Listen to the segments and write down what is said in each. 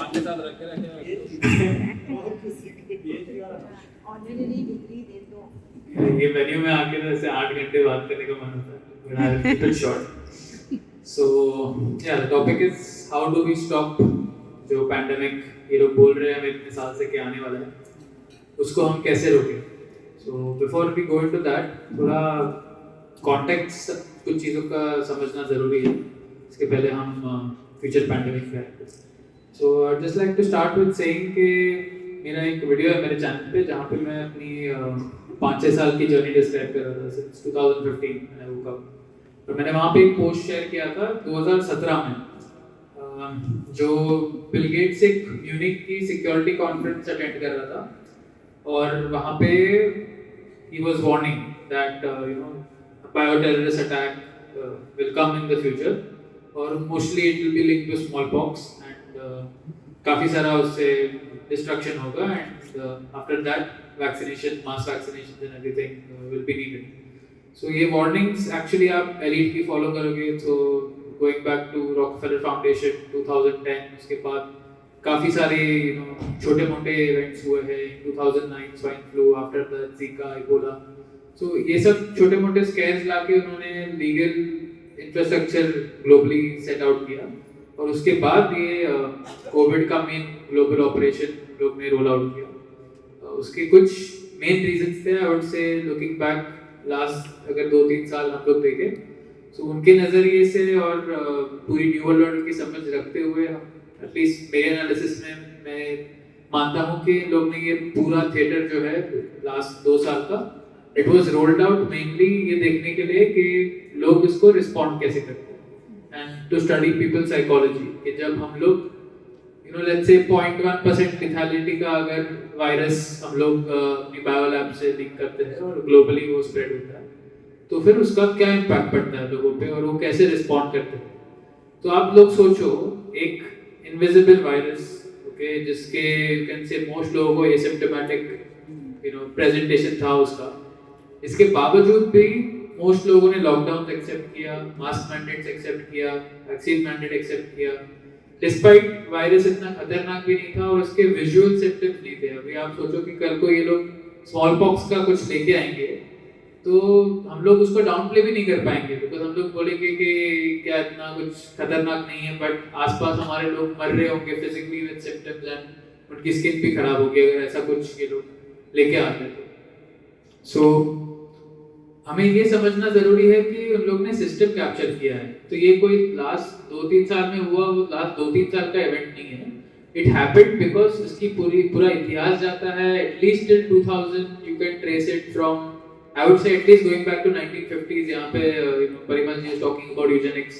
आपके साथ रखे ऑनलाइन डिग्री दे दो। ये वेन्यू में आके ना ऐसे 8 घंटे बात करने का मन होता है, but I'll keep it short. So yeah, the topic is how do we stop जो पैंडेमिक ये लोग बोल रहे हैं हमें इतने साल से कि आने वाला है, उसको हम कैसे रोकें. So before we go into that, थोड़ा कॉन्टेक्स्ट कुछ चीज़ों का समझना ज़रूरी है. इसके पहले हम फ्यूचर पैंडेमिक पे आए. So I'd just like to start with saying कि मेरा एक वीडियो है मेरे चैनल पे जहाँ पे मैं अपनी 5-6 साल की जर्नी डिस्क्राइब कर रहा था since 2015 मैंने वो कब. और मैंने वहाँ पे एक पोस्ट शेयर किया था 2017 में जो बिल गेट्स एक म्यूनिक की सिक्योरिटी कॉन्फ्रेंस अटेंड कर रहा था और वहाँ पे he was warning that bioterrorist attack will come in the future और mostly it will be linked to smallpox and काफ़ी सारा उससे destruction होगा and after that vaccination, mass vaccinations and everything will be needed. So ये warnings actually आप elite की follow करोगे तो going back to Rockefeller Foundation 2010 उसके बाद काफ़ी सारे छोटे मोटे events हुए हैं. 2009 swine flu, after that Zika, Ebola. So ये सब छोटे मोटे scares लाके उन्होंने legal infrastructure globally set out किया और उसके बाद ये कोविड का मेन ग्लोबल ऑपरेशन लोग ने रोल आउट किया. उसके कुछ मेन रीजंस थे. आई वुड से लुकिंग बैक लास्ट अगर 2-3 साल हम लोग देखें तो उनके नज़रिए से और पूरी न्यू वर्ल्ड ऑर्डर की समझ रखते हुए एटलीस्ट मेरे एनालिसिस में मैं मानता हूँ कि लोग ने ये पूरा थिएटर जो है लास्ट 2 साल का it was rolled out mainly ये देखने के लिए कि लोग इसको रिस्पॉन्ड कैसे करते हैं and to study people psychology कि जब हम लोग लेट्स से 0.1% लिथैलिटी का अगर वायरस हम लोग अपनी बायो लैब से लिंक करते हैं और ग्लोबली वो स्प्रेड होता है तो फिर उसका क्या इम्पैक्ट पड़ता है लोगों पे और वो कैसे रिस्पॉन्ड करते हैं. तो आप लोग सोचो एक इनविजिबल वायरस ओके जिसके यू कैन से मोस्ट लोगों को एसिम्प्टोमेटिक प्रेजेंटेशन था उसका. इसके बावजूद भी मोस्ट लोगों ने लॉकडाउन एक्सेप्ट किया, मास्क मैंडेट्स एक्सेप्ट किया, वैक्सीन मैंडेट एक्सेप्ट किया डिस्पाइट वायरस इतना खतरनाक भी नहीं था और उसके विजुअल सिम्पटम्स नहीं थे. अभी आप सोचो कि कल को ये लोग स्मॉल पॉक्स का कुछ लेके आएंगे तो हम लोग उसको डाउन प्ले भी नहीं कर पाएंगे बिकॉज हम लोग बोलेंगे कि क्या इतना कुछ खतरनाक नहीं है बट आसपास हमारे लोग मर रहे होंगे फिजिकली विद सिम्पटम्स एंड उनकी स्किन भी खराब होगी अगर ऐसा कुछ ये लोग लेके आते तो. सो हमें ये समझना जरूरी है कि उन लोग ने सिस्टम कैप्चर किया है. तो ये कोई लास्ट 2-3 साल में हुआ वो लास्ट 2-3 साल का इवेंट नहीं है. इट हैपेंड बिकॉज इसकी पूरा इतिहास जाता है at least till 2000. You can trace it from I would say at least going back to 1950s. यहाँ पे Parimal ji is talking about eugenics.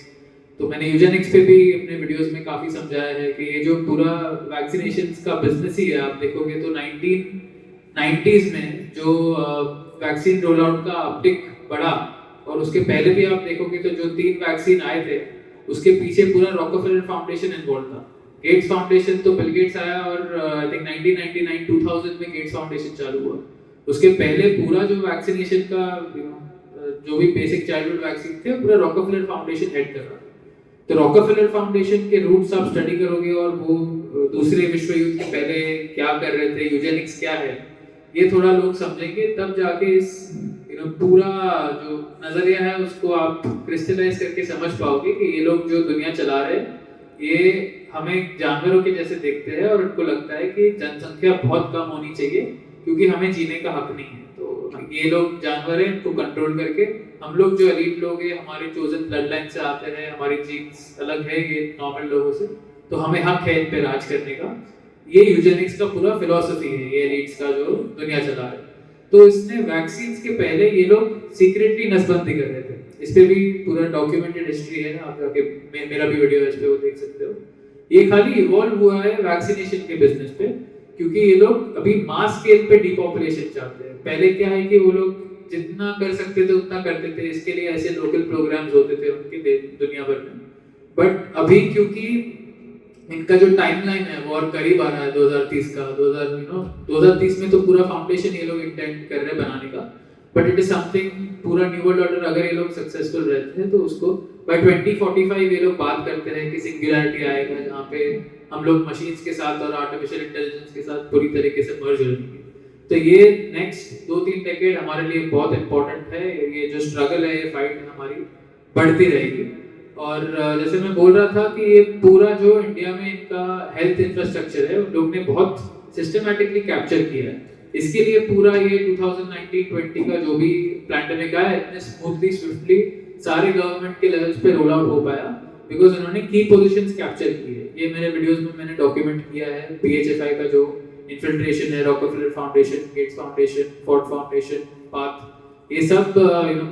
तो मैंने यूजेनिक्स पे भी अपने वीडियोस में काफी समझाया है कि ये जो पूरा वैक्सीनेशंस का बिजनेस ही है. आप देखोगे तो 1990s में जो वैक्सीन रोल आउट का अपटिक बढ़ा और उसके पहले भी आप देखोगे तो जो 3 वैक्सीन आए थे उसके पीछे पूरा रॉकफेलर फाउंडेशन इन्वॉल्व था. गेट्स फाउंडेशन तो बिल गेट्स आया और आई थिंक 1999-2000 में गेट्स फाउंडेशन चालू हुआ. उसके पहले पूरा जो वैक्सीनेशन का जो भी बेसिक चाइल्डहुड वैक्सीन थे पूरा रॉकफेलर फाउंडेशन हेड कर रहा था. तो रॉकफेलर फाउंडेशन के रूट्स आप स्टडी करोगे और वो दूसरे विश्व युद्ध के पहले क्या कर रहे थे, यूजेनिक्स क्या है, ये थोड़ा लोग समझेंगे तब जाके इस पूरा जो नजरिया है उसको आप क्रिस्टलाइज करके समझ पाओगे कि ये लोग जो दुनिया चला रहे हैं ये हमें जानवरों के जैसे देखते हैं और उनको लगता है कि जनसंख्या बहुत कम होनी चाहिए क्योंकि हमें जीने का हक नहीं है. तो ये लोग जानवर हैं, इनको कंट्रोल करके हम लोग जो एलीट लोग हैं हमारे चोजन ब्लड लाइन से आते हैं, हमारी जीन्स अलग है ये नॉर्मल लोगों से, तो हमें हक है इन पे राज करने का. ये यूजेनिक्स का पूरा फिलॉसफी है ये एलीट्स का जो दुनिया चला रहा है. तो इसने वैक्सीन्स के पहले ये लोग सीक्रेटली नसबंदी कर रहे थे. इस पे भी पूरा डॉक्यूमेंटेड हिस्ट्री है, आप जाके मेरा भी वीडियो है इस पे वो देख सकते हो. ये खाली इवॉल्व हुआ है वैक्सीनेशन के बिजनेस पे क्योंकि ये लोग अभी मास स्केल पे डीपॉपुलेशन चाहते हैं. पहले क्या है कि वो लोग जितना कर सकते थे उतना करते थे. इसके लिए ऐसे लोकल प्रोग्राम्स होते थे उनके दुनिया भर में. बट अभी क्योंकि इनका जो टाइमलाइन है वो और करीब आ रहा है 2030 का 2030 में तो पूरा फाउंडेशन ये लोग इंटेंट कर रहे हैं बनाने का. बट इट इज समथिंग पूरा न्यू वर्ल्ड ऑर्डर अगर ये लोग सक्सेसफुल रहते हैं तो उसको बाय 2045 ये लोग बात करते हैं कि सिंगुलैरिटी आएगा जहाँ पे हम लोग मशीन्स के साथ और आर्टिफिशियल इंटेलिजेंस के साथ पूरी तरीके से मर्ज हो जाएंगे। तो ये नेक्स्ट 2-3 डेकेड हमारे लिए बहुत इंपॉर्टेंट है। ये जो स्ट्रगल है, ये फाइट है हमारी, बढ़ती रहेगी। और जैसे मैं बोल रहा था कि ये पूरा जो इंडिया में इनका हेल्थ इंफ्रास्ट्रक्चर है, उन लोग ने बहुत सिस्टमैटिकली कैप्चर किया है। इसके लिए पूरा ये 2019-20 का जो भी पैंडेमिक आया, इतने स्मूथली स्विफ्टली सारे गवर्नमेंट के लेवल्स पे रोल आउट हो पाया बिकॉज उन्होंने की पोजीशंस कैप्चर की है। ये मेरे वीडियोस में मैंने डॉक्यूमेंट किया है। PHFI का जो इन्फिल्ट्रेशन है, Rockefeller foundation, Gates foundation, Ford foundation, PATH, ये सब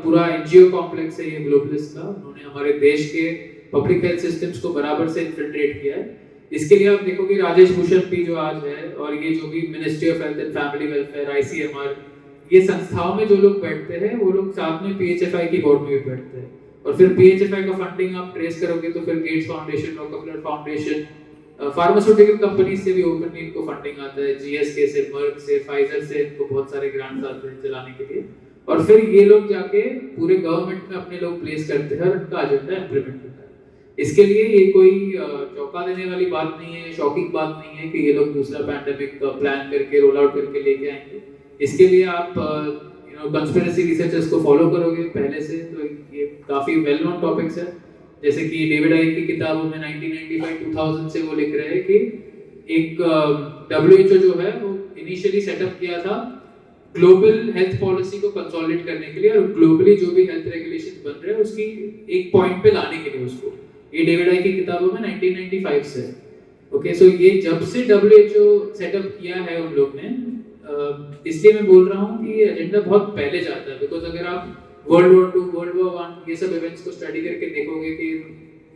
पूरा NGO कॉम्प्लेक्स है ये ग्लोबलिस्ट का। उन्होंने हमारे देश के पब्लिक हेल्थ सिस्टम्स को बराबर से इन्फिल्ट्रेट किया है। इसके लिए आप देखोगे राजेश भूषण भी जो आज है, और ये जो भी ministry of health and family welfare, ICMR, ये संस्थाओं में जो लोग बैठते हैं वो लोग साथ में PHFI की बोर्ड में भी बैठते हैं। और फिर PHFI का फंडिंग आप ट्रेस करोगे तो फिर Gates foundation, Rockefeller foundation, pharmaceutical company से भी ओपनली इनको फंडिंग आता है, GSK से, मर्क से, फाइजर से इनको बहुत सारे ग्रांट्स आते हैं चलाने के लिए। और फिर ये लोग जाके पूरे गवर्नमेंट में अपने लोग प्लेस करते हैं और उनका एजेंडा इंप्लीमेंट होता है। इसके लिए ये कोई चौंका देने वाली बात नहीं है, शॉकिंग बात नहीं है कि ये लोग दूसरा पैंडेमिक प्लान करके रोल आउट करके लेके आएंगे। इसके लिए आप कंस्पिरेसी रिसर्चर्स को फॉलो करोगे पहले से, तो ये काफी वेल नोन टॉपिक्स है। जैसे कि डेविड आइक की किताबों में 1995-2000 से वो लिख रहे हैं कि एक WHO जो है वो इनिशियली सेटअप किया था ग्लोबल हेल्थ पॉलिसी को कंसोलिडेट करने के लिए, और ग्लोबली जो भी हेल्थ रेगुलेशंस बन रहे हैं उसकी एक पॉइंट पे लाने के लिए उसको। ये डेविड आइक की किताबों में 1995 से। ओके, सो ये जब से WHO सेटअप किया है उन लोग ने, इसलिए मैं बोल रहा हूँ कि ये एजेंडा बहुत पहले जाता है। बिकॉज अगर आप World War II, World War I, ये सब इवेंट्स को स्टडी करके देखोगे कि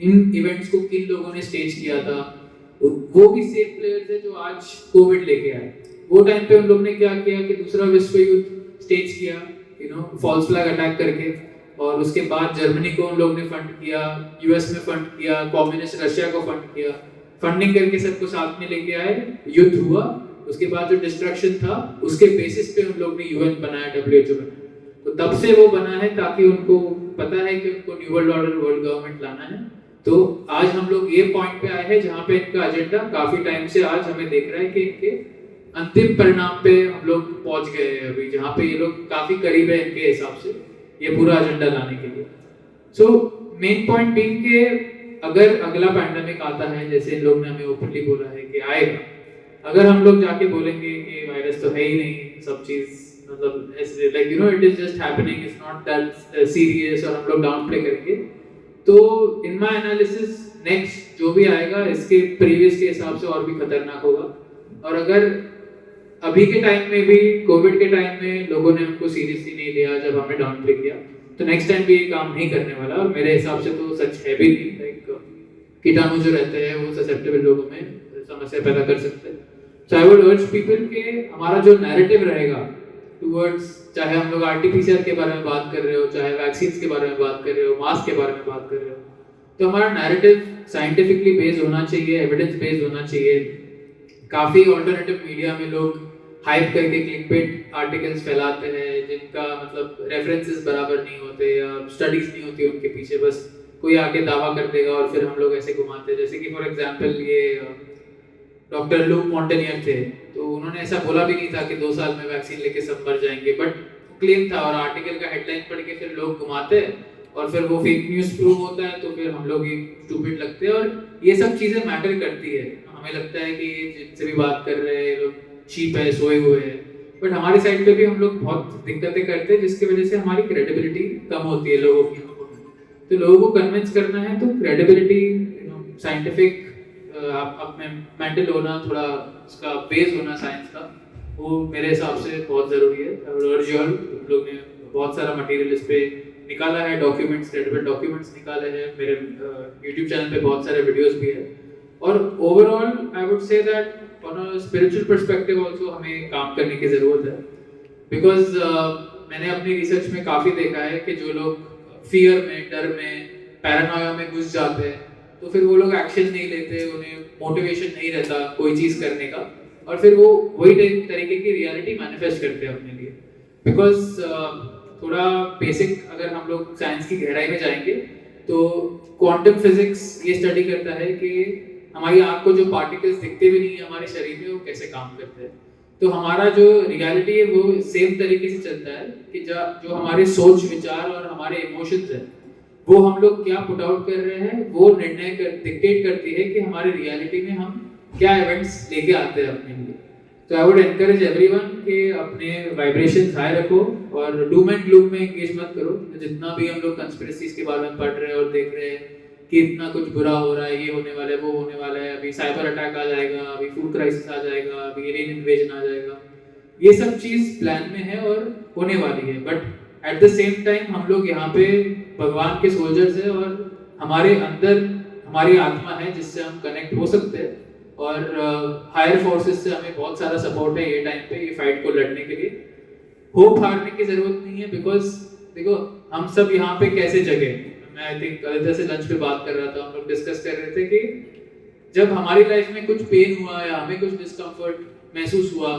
इन इवेंट्स को किन लोगों ने स्टेज किया था, वो भी सेम प्लेयर्स है जो आज कोविड लेके आए। वो टाइम पे उन लोग ने क्या किया कि दूसरा विश्व युद्ध स्टेज किया, फॉल्स फ्लैग अटैक करके, और उसके बाद जर्मनी को उन लोग ने फंड किया, US में फंड किया, कम्युनिस्ट रशिया को फंड किया, फंडिंग करके सबको साथ में लेके आए, युद्ध हुआ। उसके बाद जो डिस्ट्रक्शन था उसके बेसिस पे उन लोग ने UN बनाया, WHO बनाया। तो तब से वो बना है ताकि उनको पता है कि उनको new world order, world government लाना है। तो आज हम लोग ये पॉइंट पे आए हैं जहाँ पे इनका एजेंडा काफी टाइम से आज हमें देख रहा है कि इनके अंतिम परिणाम पे हम लोग पहुंच गए हैं अभी, जहाँ पे ये लोग काफी करीब है इनके हिसाब से ये पूरा एजेंडा लाने के लिए। सो मेन पॉइंट बीइंग के अगर अगला पैंडेमिक आता है, जैसे इन लोग ने हमें ओपनली बोला है कि आएगा, अगर हम लोग जाके बोलेंगे कि वायरस तो है ही नहीं, सब चीज मतलब ऐसे like it is just happening, it's not that serious, और हम लोग डाउन प्ले करेंगे, तो इन माय एनालिसिस नेक्स्ट जो भी आएगा इसके प्रीवियस के हिसाब से और भी खतरनाक होगा। और अगर अभी के टाइम में भी, कोविड के टाइम में लोगों ने हमको सीरियसली नहीं लिया जब हमें डाउन प्ले किया, तो नेक्स्ट टाइम भी ये काम नहीं करने वाला। और मेरे हिसाब से तो सच है भी नहीं, लाइक कीटाणु जो रहते हैं वो ससेप्टेबल लोगों में समस्या पैदा कर सकते हैं। सो आई वुड अर्ज पीपल के हमारा जो नैरेटिव रहेगा टुवर्ड्स, चाहे हम लोग RT-PCR के बारे में बात कर रहे हो, चाहे वैक्सीन्स के बारे में बात कर रहे हो, मास्क के बारे में बात कर रहे हो, तो हमारा नैरेटिव साइंटिफिकली बेस्ड होना चाहिए, एविडेंस बेस्ड होना चाहिए। काफी ऑल्टरनेटिव मीडिया में लोग हाइप करके क्लिकबेट आर्टिकल्स फैलाते हैं जिनका मतलब रेफरेंसेस बराबर नहीं होते या स्टडीज नहीं होती उनके पीछे, बस कोई आके दावा कर देगा और फिर हम लोग ऐसे घुमाते हैं। जैसे कि फॉर एग्जांपल ये डॉक्टर लुक मॉन्टेनियर थे, तो उन्होंने ऐसा बोला भी नहीं था कि 2 साल में वैक्सीन लेके सब मर जाएंगे, बट क्लेम था और आर्टिकल का हेडलाइन पढ़ के फिर लोग घुमाते हैं और फिर वो फेक न्यूज़ प्रूव होता है, तो फिर हम लोग ही स्टूपिड लगते हैं। और ये सब चीज़ें मैटर करती है। हमें लगता है कि जिनसे भी बात कर रहे हैं लोग चीप है, सोए हुए हैं, बट हमारी साइड पे भी हम लोग बहुत दिक्कतें करते हैं जिसकी वजह से हमारी क्रेडिबिलिटी कम होती है लोगों की। तो लोगों को कन्विंस करना है तो क्रेडिबिलिटी, साइंटिफिक आप में मेंटल होना, थोड़ा उसका बेस होना साइंस का, वो मेरे हिसाब से बहुत ज़रूरी है। हम लोग ने बहुत सारा मटेरियल इस पे निकाला है, डॉक्यूमेंट्स, क्रेडिबल डॉक्यूमेंट्स निकाले हैं, मेरे यूट्यूब चैनल पे बहुत सारे वीडियोस भी है। और overall I would say that on a spiritual perspective also हमें काम करने की ज़रूरत है, बिकॉज मैंने अपनी रिसर्च में काफ़ी देखा है कि जो लोग फियर में, डर में, पैरानोया में घुस जाते हैं, तो फिर वो लोग एक्शन नहीं लेते, उन्हें मोटिवेशन नहीं रहता कोई चीज़ करने का, और फिर वो वही तरीके की रियलिटी मैनिफेस्ट करते हैं अपने लिए। बिकॉज थोड़ा बेसिक अगर हम लोग साइंस की गहराई में जाएंगे तो क्वांटम फिजिक्स ये स्टडी करता है कि हमारी आँख को जो पार्टिकल्स दिखते भी नहीं है हमारे शरीर में, वो कैसे काम करते हैं। तो हमारा जो रियलिटी है वो सेम तरीके से चलता है कि जो हमारे सोच विचार और हमारे इमोशंस है, वो हम लोग क्या पुट आउट कर रहे हैं, वो डिक्टेट करती है कि हमारे रियलिटी में हम क्या इवेंट्स लेके आते हैं अपने लिए। तो आई वुड एनकरेज एवरीवन कि अपने वाइब्रेशन हाई रखो और डूम एंड ग्लूम में एंगेज मत करो। जितना भी हम लोग कंस्पिरेसीज के बारे में पढ़ रहे हैं और देख रहे हैं कि इतना कुछ बुरा हो रहा है, ये होने वाला है, वो होने वाला है, अभी साइबर अटैक आ जाएगा, अभी फूड क्राइसिस आ जाएगा, अभी एलियन इन्वेजन आ जाएगा, ये सब चीज़ प्लान में है और होने वाली है। But at the same time हम लोग यहाँ पे भगवान के सोल्जर्स हैं और हमारे अंदर हमारी आत्मा है जिससे हम कनेक्ट हो सकते हैं और हायर फोर्सेस से हमें बहुत सारा सपोर्ट है ये टाइम पे, ये फाइट को लड़ने के लिए। होप हारने की जरूरत नहीं है, बिकॉज देखो हम सब यहाँ पे कैसे जगे। मैं आई थिंक आदित्य से लंच पे बात कर रहा था, हम लोग डिस्कस कर रहे थे कि जब हमारी लाइफ में कुछ पेन हुआ या हमें कुछ डिस्कम्फर्ट महसूस हुआ,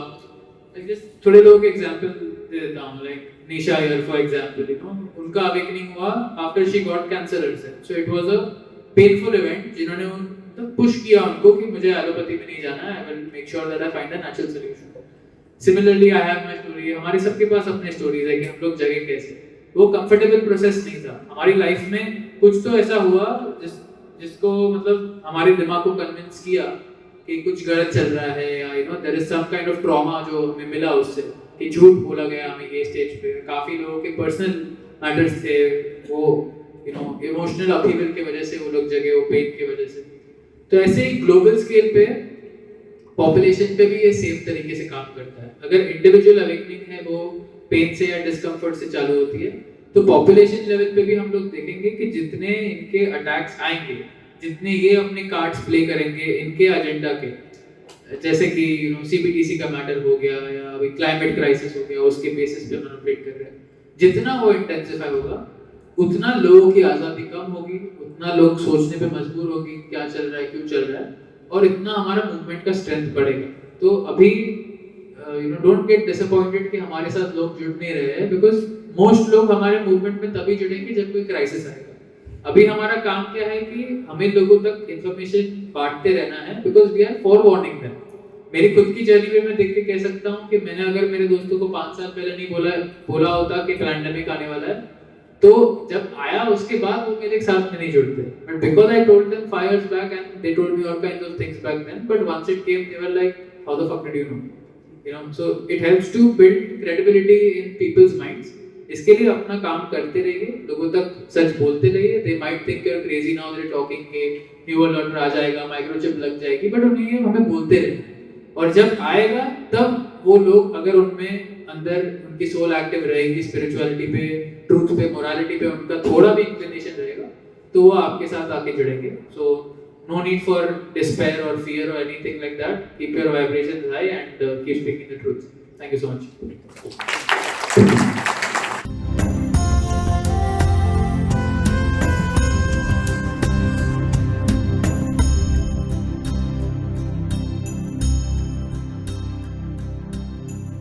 जस्ट थोड़े लोगों के एग्जांपल दे देता हूँ, like Nisha here for example, you know, उनका अवेकनिंग हुआ after she got cancer herself. So it was a painful event, जिन्होंने तो पुश किया उनको कि मुझे एलोपैथी में नहीं जाना है, I will make sure that I find a natural solution. Similarly I have my story, हमारे सबके पास अपने स्टोरीज है कि हम लोग जगे कैसे। वो कंफर्टेबल प्रोसेस नहीं था हमारी लाइफ में, कुछ तो ऐसा हुआ जिसको मतलब हमारे दिमाग को कन्विंस किया कि कुछ गलत चल रहा है, या you know there is some kind of trauma जो हमें मिला उससे, कि झूठ बोला गया हमें ये स्टेज पे। काफी लोगों के पर्सनल मैटर्स थे, वो यू नो इमोशनल अपहीवल की वजह से वो लोग जगे, वो पेन की वजह से। तो ऐसे ही ग्लोबल स्केल पे पॉपुलेशन पे भी ये सेम तरीके से काम करता है। अगर इंडिविजुअल अवेकनिंग है वो पेन से या डिस्कम्फर्ट से चालू होती है, तो पॉपुलेशन लेवल पे भी हम लोग देखेंगे कि जितने इनके अटैक्स आएंगे, जितने ये अपने कार्ड्स प्ले करेंगे इनके एजेंडा के, जैसे कि यू नो सीबीडीसी का मैटर हो गया या अभी क्लाइमेट क्राइसिस हो गया, उसके बेसिस पे मैनिपुलेट कर रहे हैं, जितना वो इंटेंसिफाई होगा उतना लोगों की आज़ादी कम होगी, उतना लोग सोचने पे मजबूर होगी क्या चल रहा है, क्यों चल रहा है, और इतना हमारा मूवमेंट का स्ट्रेंथ बढ़ेगा। तो अभी you know don't get disappointed कि हमारे साथ लोग जुड़ नहीं रहे हैं, बिकॉज मोस्ट लोग हमारे मूवमेंट में तभी जुड़ेंगे जब कोई क्राइसिस आएगा। अभी हमारा काम क्या है कि हमें लोगों तक इंफॉर्मेशन बांटते रहना है, because we are for warning them. मेरी खुद की जर्नी में मैं देख के कह सकता हूँ कि मैंने अगर मेरे दोस्तों को 5 साल पहले नहीं बोला होता कि पैंडेमिक आने वाला है, तो जब आया उसके बाद वो मेरे साथ में नहीं जुड़ते। But because I told them 5 years back and they told me all kinds of things back then, but once it came they were like, how the fuck did you know? You know, so it helps to build credibility in people's minds. इसके लिए अपना काम करते रहिए, लोगों तक सच बोलते रहिए। They might think you're crazy now they're talking के न्यू वर्ल्ड ऑर्डर आ जाएगा, माइक्रोचिप लग जाएगी, बट उन्हें हमें बोलते रहना है। और जब आएगा तब वो लोग, अगर उनमें अंदर उनकी सोल एक्टिव रहेगी, स्पिरिचुअलिटी पे, ट्रूथ पे, मोरालिटी पे उनका थोड़ा भी इंक्लिनेशन रहेगा, तो वो आपके साथ आके जुड़ेंगे। सो no need for despair or fear or anything like that. Keep your vibrations high and keep speaking the truth. Thank you so much.